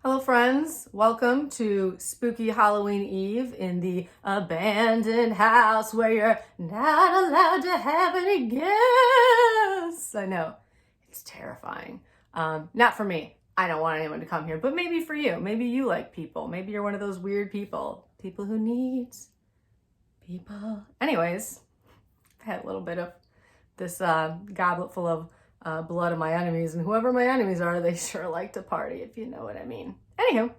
Hello, friends. Welcome to Spooky Halloween Eve in the abandoned house where you're not allowed to have any guests. I know, it's terrifying. Not for me. I don't want anyone to come here, but maybe for you. Maybe you like people. Maybe you're one of those weird people. People who needs people. Anyways, I've had a little bit of this goblet full of blood of my enemies, and whoever my enemies are, they sure like to party, if you know what I mean. Anywho,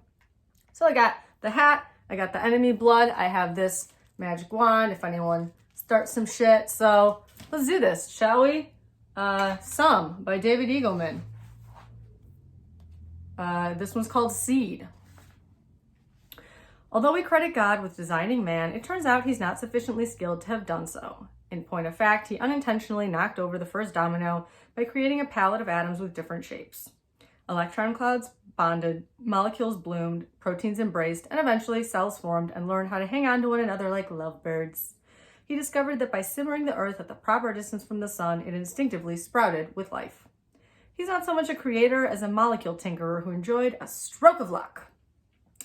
so I got the hat, I got the enemy blood, I have this magic wand if anyone starts some shit. So let's do this, shall we? Some by David Eagleman. This one's called Seed. Although we credit God with designing man, it turns out he's not sufficiently skilled to have done so. In point of fact, he unintentionally knocked over the first domino by creating a palette of atoms with different shapes. Electron clouds bonded, molecules bloomed, proteins embraced, and eventually cells formed and learned how to hang on to one another like lovebirds. He discovered that by simmering the earth at the proper distance from the sun, it instinctively sprouted with life. He's not so much a creator as a molecule tinkerer who enjoyed a stroke of luck.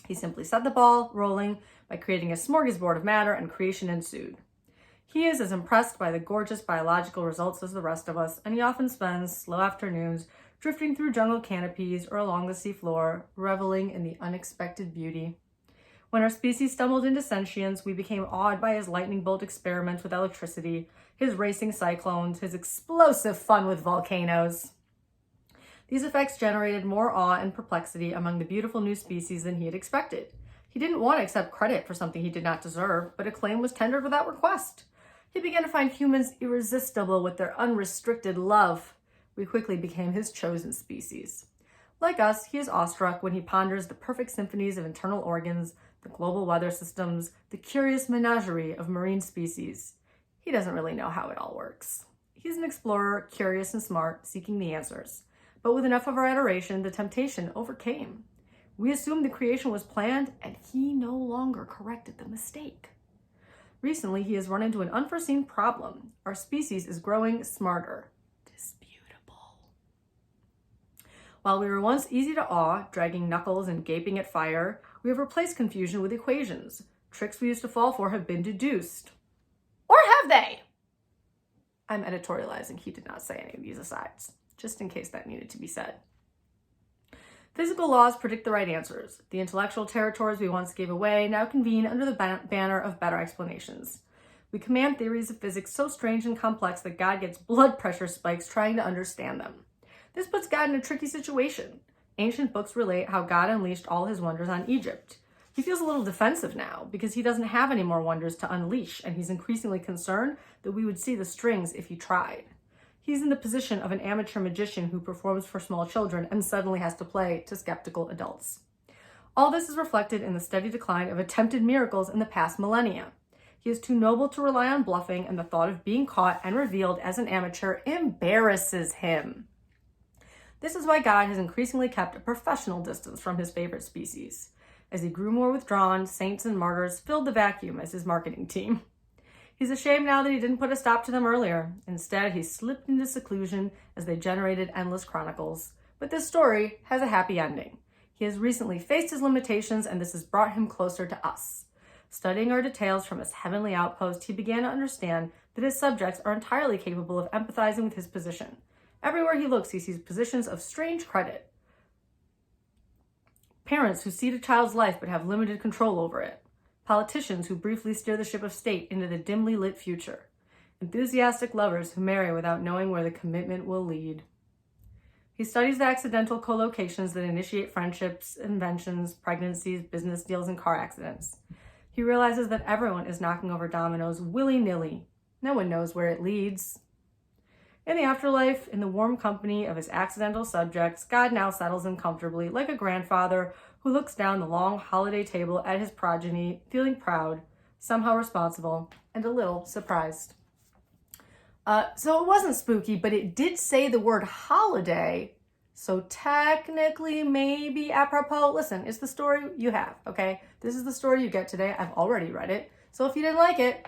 He simply set the ball rolling by creating a smorgasbord of matter, and creation ensued. He is as impressed by the gorgeous biological results as the rest of us, and he often spends slow afternoons drifting through jungle canopies or along the seafloor, reveling in the unexpected beauty. When our species stumbled into sentience, we became awed by his lightning bolt experiments with electricity, his racing cyclones, his explosive fun with volcanoes. These effects generated more awe and perplexity among the beautiful new species than he had expected. He didn't want to accept credit for something he did not deserve, but a claim was tendered without request. He began to find humans irresistible with their unrestricted love. We quickly became his chosen species. Like us, he is awestruck when he ponders the perfect symphonies of internal organs, the global weather systems, the curious menagerie of marine species. He doesn't really know how it all works. He's an explorer, curious and smart, seeking the answers. But with enough of our adoration, the temptation overcame. We assumed the creation was planned, and he no longer corrected the mistake. Recently, he has run into an unforeseen problem. Our species is growing smarter. Disputable. While we were once easy to awe, dragging knuckles and gaping at fire, we have replaced confusion with equations. Tricks we used to fall for have been deduced. Or have they? I'm editorializing. He did not say any of these asides, just in case that needed to be said. Physical laws predict the right answers. The intellectual territories we once gave away now convene under the banner of better explanations. We command theories of physics so strange and complex that God gets blood pressure spikes trying to understand them. This puts God in a tricky situation. Ancient books relate how God unleashed all his wonders on Egypt. He feels a little defensive now because he doesn't have any more wonders to unleash, and he's increasingly concerned that we would see the strings if he tried. He's in the position of an amateur magician who performs for small children and suddenly has to play to skeptical adults. All this is reflected in the steady decline of attempted miracles in the past millennia. He is too noble to rely on bluffing, and the thought of being caught and revealed as an amateur embarrasses him. This is why God has increasingly kept a professional distance from his favorite species. As he grew more withdrawn, saints and martyrs filled the vacuum as his marketing team. He's ashamed now that he didn't put a stop to them earlier. Instead, he slipped into seclusion as they generated endless chronicles. But this story has a happy ending. He has recently faced his limitations, and this has brought him closer to us. Studying our details from his heavenly outpost, he began to understand that his subjects are entirely capable of empathizing with his position. Everywhere he looks, he sees positions of strange credit. Parents who seed a child's life but have limited control over it. Politicians who briefly steer the ship of state into the dimly lit future. Enthusiastic lovers who marry without knowing where the commitment will lead. He studies the accidental collocations that initiate friendships, inventions, pregnancies, business deals, and car accidents. He realizes that everyone is knocking over dominoes willy-nilly. No one knows where it leads. In the afterlife, in the warm company of his accidental subjects, God now settles him comfortably like a grandfather who looks down the long holiday table at his progeny, feeling proud, somehow responsible, and a little surprised. So it wasn't spooky, but it did say the word holiday, so technically maybe apropos. Listen, it's the story you have, okay? This is the story you get today. I've already read it, so if you didn't like it,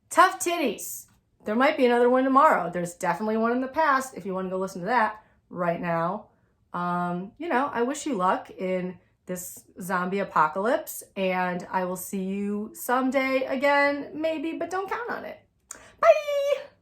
tough titties. There might be another one tomorrow. There's definitely one in the past if you want to go listen to that right now. I wish you luck in this zombie apocalypse, and I will see you someday again, maybe, but don't count on it. Bye!